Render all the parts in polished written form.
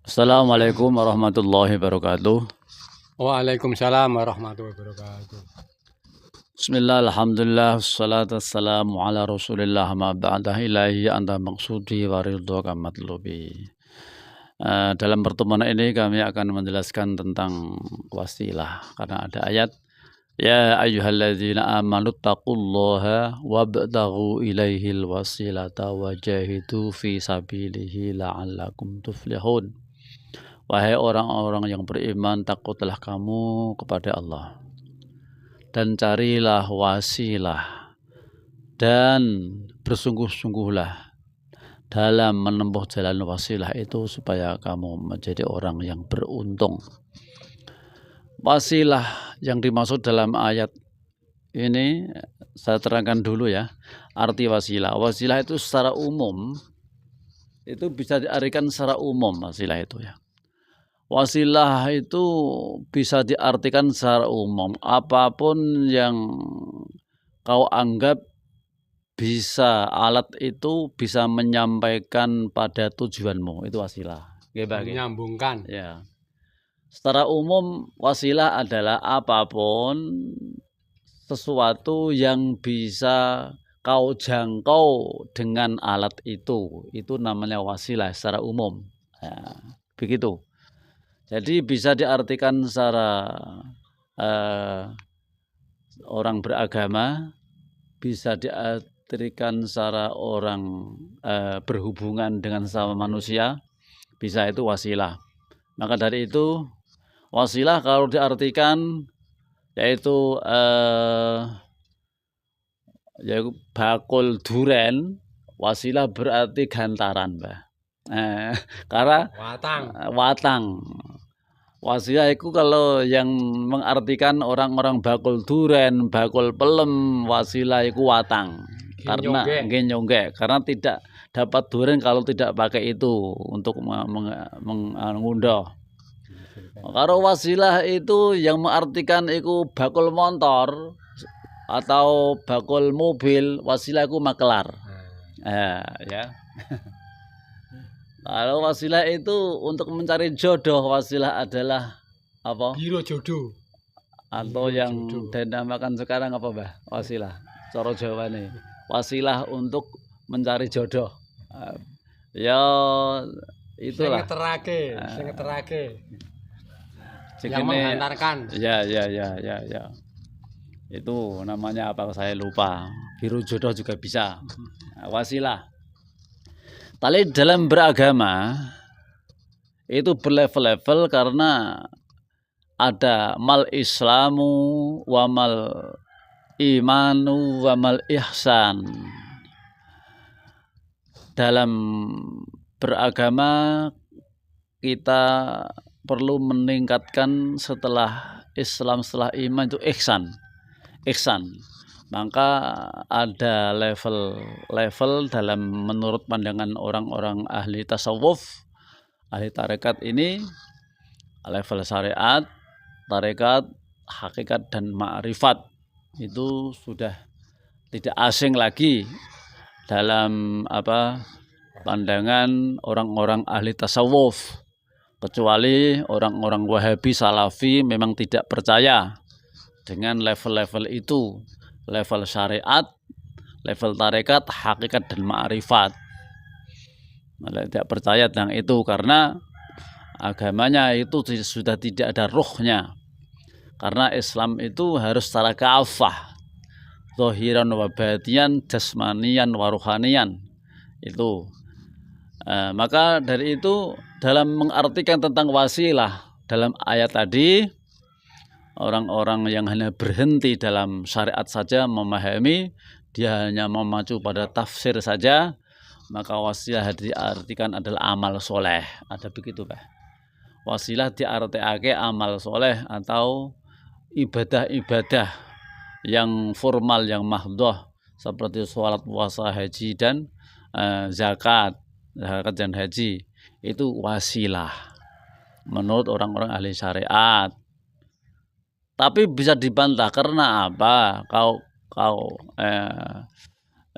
Assalamualaikum warahmatullahi wabarakatuh. Waalaikumsalam warahmatullahi wabarakatuh. Bismillah, alhamdulillah, wassalatu wassalamu ala rasulillah ma ba'da ilahi anta maksudi wa ridhoka matlubi. Dalam pertemuan ini kami akan menjelaskan tentang wasilah karena ada ayat ya ayyuhalladzina amanu taqullaha wabtaghu ilaihil wasilata wajahidu fi sabilihi la'allakum tuflihun. Wahai orang-orang yang beriman, takutlah kamu kepada Allah dan carilah wasilah dan bersungguh-sungguhlah dalam menempuh jalan wasilah itu supaya kamu menjadi orang yang beruntung. Wasilah yang dimaksud dalam ayat ini saya terangkan dulu ya. Arti wasilah. Wasilah itu secara umum itu bisa diartikan secara umum wasilah itu ya. Wasilah itu bisa diartikan secara umum. Apapun yang kau anggap bisa, alat itu bisa menyampaikan pada tujuanmu, itu wasilah. Menyambungkan. Ya. Secara umum wasilah adalah apapun sesuatu yang bisa kau jangkau dengan alat itu namanya wasilah secara umum. Ya, begitu. Jadi bisa diartikan secara orang beragama, bisa diartikan secara orang berhubungan dengan sama manusia, bisa itu wasilah. Maka dari itu wasilah kalau diartikan yaitu bakul duren, wasilah berarti gantaran, Mbah. Karena watang. Wasilah itu kalau yang mengartikan orang-orang bakul duren, bakul pelem, wasilah itu watang. Karena nyonggek, karena tidak dapat duren kalau tidak pakai itu untuk mengunduh. Kalau wasilah itu yang mengartikan itu bakul motor atau bakul mobil, wasilah itu makelar. Ya. Kalau wasilah itu untuk mencari jodoh, wasilah adalah apa? Biro jodoh. Atau yang dinamakan sekarang apa, Mbah? Wasilah. Cara Jawa nih. Wasilah untuk mencari jodoh. Ya itulah. Sing ngeterake. Yang menghantarkan. Ya. Itu namanya apa saya lupa. Biro jodoh juga bisa. Wasilah. Tapi dalam beragama itu berlevel-level karena ada mal islamu wa mal imanu wa mal ihsan. Dalam beragama kita perlu meningkatkan setelah Islam, setelah iman itu ihsan. Maka ada level-level dalam menurut pandangan orang-orang ahli tasawuf, ahli tarekat ini, level syariat, tarekat, hakikat dan ma'rifat itu sudah tidak asing lagi dalam pandangan orang-orang ahli tasawuf, kecuali orang-orang Wahabi Salafi memang tidak percaya dengan level-level itu. Level syariat, level tarekat, hakikat dan ma'rifat. Tidak percaya tentang itu karena agamanya itu sudah tidak ada ruhnya. Karena Islam itu harus secara kafah, zahiran wa batinan, jasmanian wa ruhanian. Itu. Maka dari itu dalam mengartikan tentang wasilah dalam ayat tadi, orang-orang yang hanya berhenti dalam syariat saja memahami, dia hanya memacu pada tafsir saja, maka wasilah diartikan adalah amal soleh. Ada begitu, Pak. Wasilah diartikan amal soleh atau ibadah-ibadah yang formal, yang mahdhah, seperti sholat, puasa, haji dan zakat dan haji. Itu wasilah menurut orang-orang ahli syariat. Tapi bisa dibantah karena apa?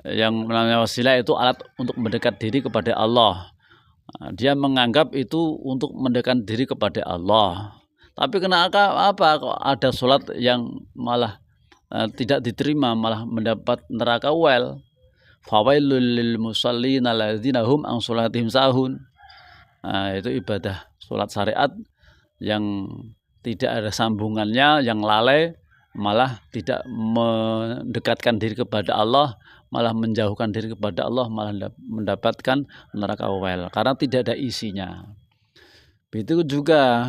Yang namanya wasilah itu alat untuk mendekat diri kepada Allah. Dia menganggap itu untuk mendekatkan diri kepada Allah. Tapi kenapa kok ada sholat yang malah tidak diterima, malah mendapat neraka wel? Fawailul lil musallina alladzina hum an sholatihim sahun. Itu ibadah sholat syariat yang tidak ada sambungannya, yang lalai, malah tidak mendekatkan diri kepada Allah, malah menjauhkan diri kepada Allah, malah mendapatkan neraka wel karena tidak ada isinya. Begitu juga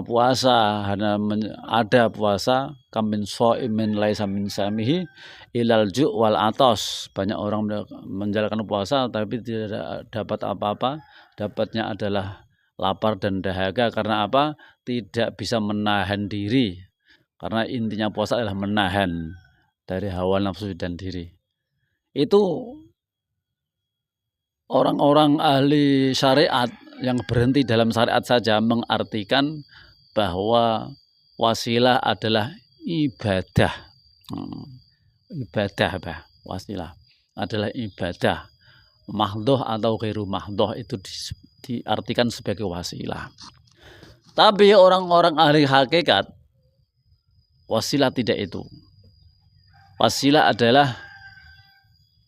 puasa, ada puasa kamin shaimin laisa min samihi ilal ju' wal atos. Banyak orang menjalankan puasa tapi tidak dapat apa-apa, dapatnya adalah lapar dan dahaga. Karena apa? Tidak bisa menahan diri. Karena intinya puasa adalah menahan dari hawa nafsu dan diri. Itu orang-orang ahli syariat yang berhenti dalam syariat saja mengartikan bahwa wasilah adalah ibadah. Ibadah, wasilah adalah ibadah. Mahdhoh atau ghairu mahdhoh itu diartikan sebagai wasilah. Tapi orang-orang ahli hakikat, wasilah tidak itu. Wasilah adalah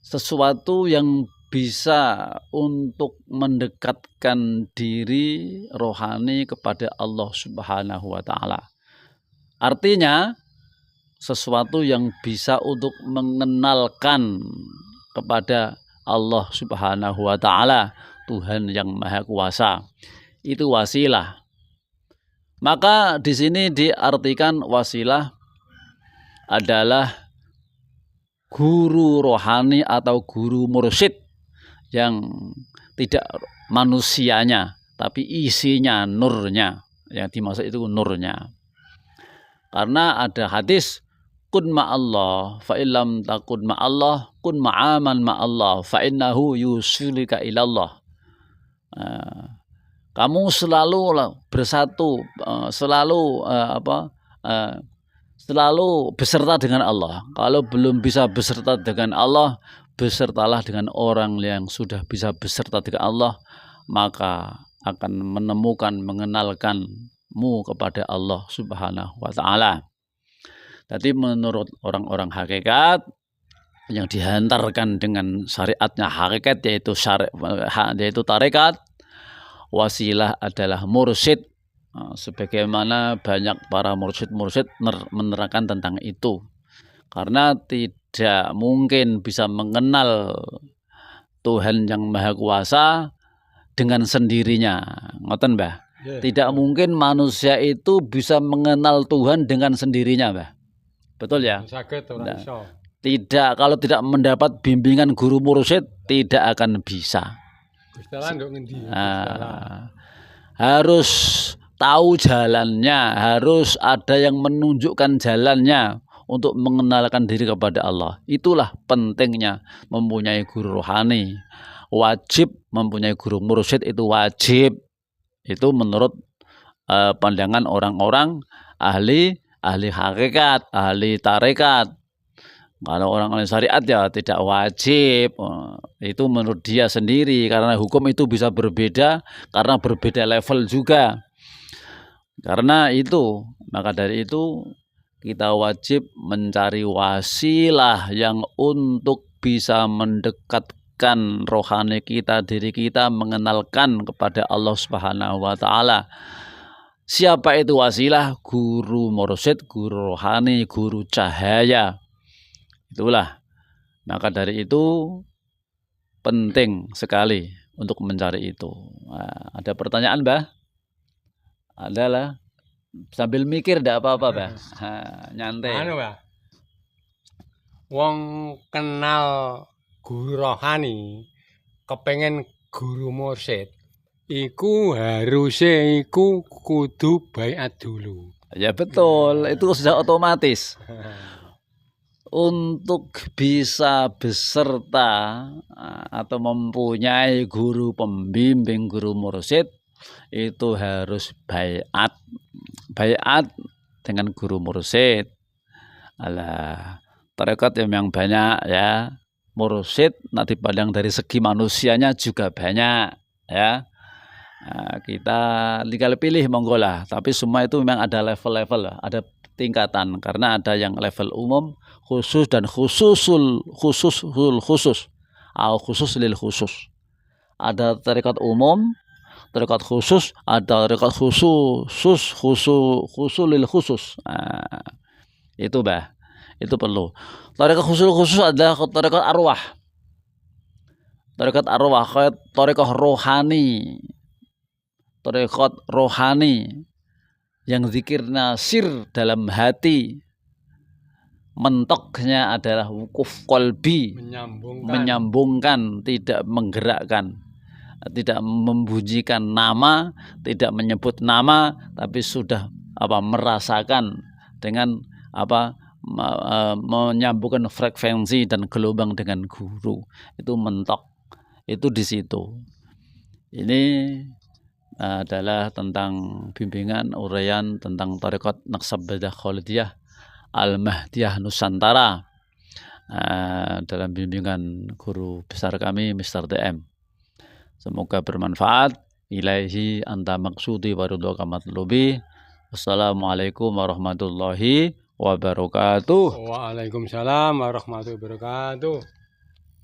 sesuatu yang bisa untuk mendekatkan diri rohani kepada Allah Subhanahu wa Ta'ala. Artinya sesuatu yang bisa untuk mengenalkan kepada Allah Subhanahu wa Ta'ala, Tuhan yang Maha Kuasa. Itu wasilah. Maka di sini diartikan wasilah adalah guru rohani atau guru mursyid yang tidak manusianya tapi isinya nurnya. Yang dimaksud itu nurnya. Karena ada hadis kun ma'allah fa illam takun ma'allah kun ma'aman ma'allah fa innahu yusilika ilallah. Kamu selalu bersatu, selalu beserta dengan Allah. Kalau belum bisa beserta dengan Allah, besertalah dengan orang yang sudah bisa beserta dengan Allah, maka akan menemukan, mengenalkanmu kepada Allah Subhanahu wa Ta'ala. Jadi menurut orang-orang hakikat yang dihantarkan dengan syariatnya hakikat, yaitu tarekat, wasilah adalah mursyid. Sebagaimana banyak para mursyid menerangkan tentang itu. Karena tidak mungkin bisa mengenal Tuhan yang Maha Kuasa dengan sendirinya. Ngoten, Mbah? Tidak mungkin manusia itu bisa mengenal Tuhan dengan sendirinya, Mbah. Betul ya? Tidak, kalau tidak mendapat bimbingan guru mursyid tidak akan bisa. Harus tahu jalannya, harus ada yang menunjukkan jalannya untuk mengenalkan diri kepada Allah. Itulah pentingnya mempunyai guru rohani. Wajib mempunyai guru mursyid, itu wajib. Itu menurut pandangan orang-orang ahli hakikat, ahli tarekat. Kalau orang ahli syariat ya tidak wajib. Itu menurut dia sendiri, karena hukum itu bisa berbeda karena berbeda level juga. Karena itu, maka dari itu kita wajib mencari wasilah yang untuk bisa mendekatkan rohani kita, diri kita, mengenalkan kepada Allah Subhanahu wa Ta'ala. Siapa itu wasilah? Guru mursyid, guru rohani, guru cahaya. Itulah. Maka dari itu penting sekali untuk mencari itu. Nah, ada pertanyaan, Mbah? Adalah sambil mikir tidak apa-apa, Mbah. Nyantai. Mbah. Wong kenal guru rohani, kepengen guru mursyid, iku harusnya iku kudu baiat dulu. Ya betul, itu sudah otomatis. Untuk bisa beserta atau mempunyai guru pembimbing, guru mursyid, itu harus baiat dengan guru mursyid. Alah, tarekat yang banyak ya, mursyid nanti pandang dari segi manusianya juga banyak. ya. Nah, kita tinggal pilih monggo lah, tapi semua itu memang ada level-level, ada tingkatan, karena ada yang level umum, khusus dan khususul khusus atau khusus lil khusus. Ada tarekat umum, tarekat khusus, ada tarekat khusus lil khusus. Nah, itu bah, itu perlu. Tarekat khusus adalah tarekat arwah. Tarekat arwah kayak tarekat rohani. Tarekat rohani yang zikirnya sir dalam hati, mentoknya adalah wukuf kolbi, menyambungkan, tidak menggerakkan, tidak membunyikan nama, tidak menyebut nama, tapi sudah merasakan dengan menyambungkan frekuensi dan gelombang dengan guru. Itu mentok, itu di situ. Ini adalah tentang bimbingan uraian tentang tarekat Naqsabandiyah Khalidiyah Al-Mahdiyah Nusantara dalam bimbingan guru besar kami Mr. DM. Semoga bermanfaat. Ilaihi anta maksudi wa ridhoka matlubi. Wassalamualaikum warahmatullahi wabarakatuh. Waalaikumsalam warahmatullahi wabarakatuh.